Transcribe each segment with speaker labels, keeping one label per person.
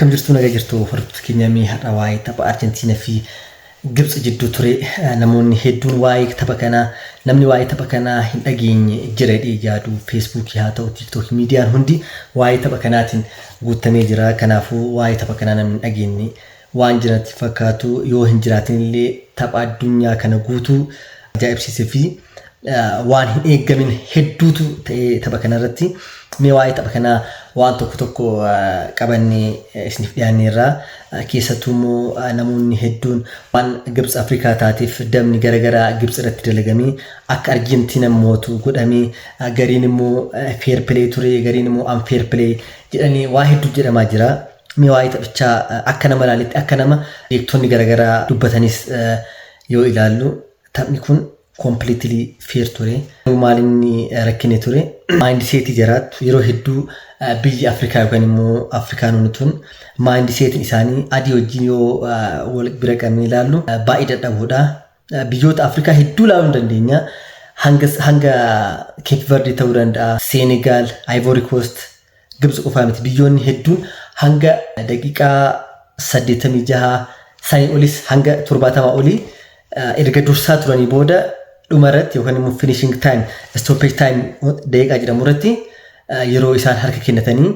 Speaker 1: كم جرتوا نجرتوا فرت كينيا مي هواي تبع أرجنتينا في جبس جدو تري نموني هدون واي تبع نمني واي تبع هن أجين جريدي جادو فيسبوك يهاتو تيك توك ميديا هندي واي تبع كناتين قلت ميجرا كنافو واي تبع نمن أجيني وان جرات فكاتو يو هنجراتين اللي تبع الدنيا كنقوتو جايب سيسفي وان إيجا من هدوتو تبع رتي مي واي تبع وان توكو كابني اسنف يعني را كيساتومو نموني هدون وان جبس أفريقيا تاتيف دم نجارة جبس رت دلجمي أك أرجنتينا موتو قدامي غارينمو فير بلاي توري غارينمو أم فير بلاي يعني واحد تجرا ماجرا مي واي تبع أكنا ملالت أكنا يكتون نجارة دبتانيس يو إلالو تبني كون completely fair ture maalini rakkine ture mindset jiraat yeroo hedduu biyyi Afrikaa yookaan immoo Afrikaanonni tun mindset isaanii adii wajjin yoo wal bira qabnee ilaallu baay'ee dadhabuudha biyyoota Afrikaa hedduu ilaaluu dandeenya hanga Cape Verde ta'uu danda'a Senegal Ivory Coast Gibsi qofaa miti biyyoonni hedduun hanga daqiiqaa 86 sanii olis hanga 70 olii erga dursaa turanii booda dhumarratti yookaan immoo finishing time stoppage time daqiiqaa jedhamu irratti yeroo isaan harka kennatanii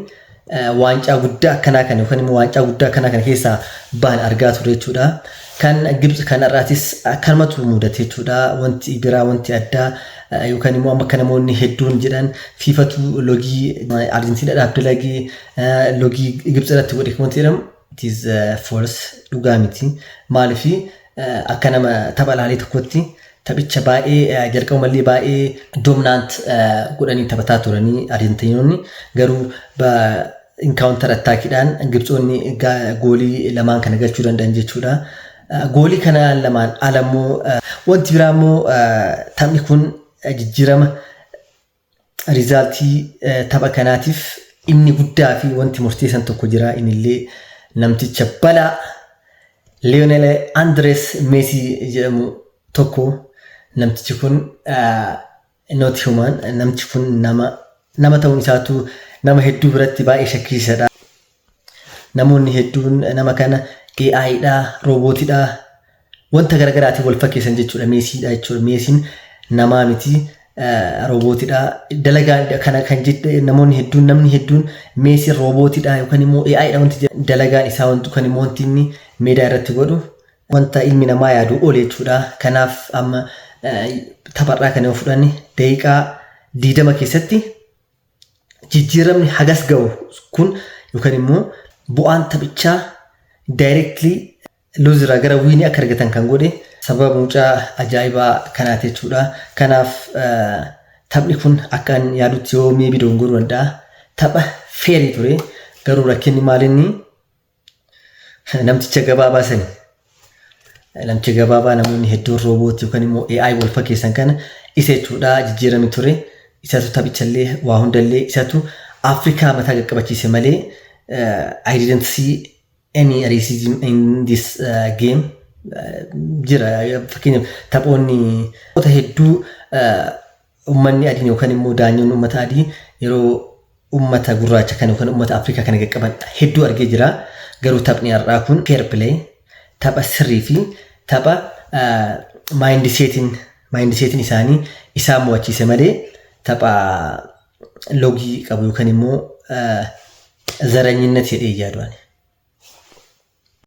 Speaker 1: waancaa guddaa akkanaa kan yookaan immoo waancaa guddaa akkanaa kan keessaa ba'an argaa ture jechuudha. Kan Gibsi kanarraatis akkanumatu mudate jechuudha. Wanti biraa wanti addaa yookaan immoo amma akka namoonni hedduun jedhan fiifatu loogii Arjentiinaadhaaf dalagee loogii Gibsi irratti godhe wanti jedhamu it is false dhugaa miti. Maaliif akka nama tapha laalee tokkotti taphicha baay'ee jalqabumallee baay'ee dominant godhanii taphataa turanii Arjentiinonni garuu encounter attackiidhaan Gibsoonni goolii lamaan kana galchuu danda'an jechuudha. Goolii kana lamaan alammoo wanti biraa immoo taphni kun jijjiirama rizaaltii tapha kanaatiif inni guddaa fi wanti murteessan tokko jira innillee namticha balaa Lionel Andres Messi jedhamu tokko namtichi kun not human namtichi kun nama ta'uun isaatu nama hedduu biratti baay'ee shakkisaadha. Namoonni hedduun nama kana AI dha roobootii dha wanta garaagaraatiin wal fakkeessan jechuudha Messi dha jechuudha. Messiin nama miti roobootii dha dalagaan kana kan jedhe namoonni hedduun namni hedduun Messi roobootii dha yookaan immoo AI dha wanti dalagaan isaa wanti kan immoo wanti inni meedaa irratti godhu wanta ilmi namaa yaadu oole jechuudha. Kanaaf amma tapharraa kan yoo fudhanne daqiiqaa 20 keessatti jijjiiramni hagas ga'u kun yookaan immoo bu'aan taphichaa directly loser gara winii akka argatan kan godhe sababa mucaa ajaa'ibaa kanaati jechuudha. Kanaaf taphni kun akkaan yaadutti yoo meebii dongoruu danda'a. Tapha feerii ture garuu rakkinni maalinni namticha gabaabaa sani. Namticha gabaabaa namoonni hedduun roobootii yookaan immoo AI wal fakkeessan kana isa jechuudha jijjiirame ture. Isatu taphichallee waa hundallee isatu Afrikaa mataa qaqqabachiise malee I didn't see any racism in this game. Jira fakkeenyaaf taphoonni hedduu uummanni adiin yookaan immoo daanyoon uummata adii yeroo uummata gurraacha kan yookaan uummata Afrikaa kana qaqqaban hedduu argee jira. Garuu taphni har'aa kun fair play tapha sirrii fi tapha mindsetiin isaanii isaan mo'achiise malee tapha loogii qabu yookaan immoo zaranyinnet jedhee yaaduudhaan.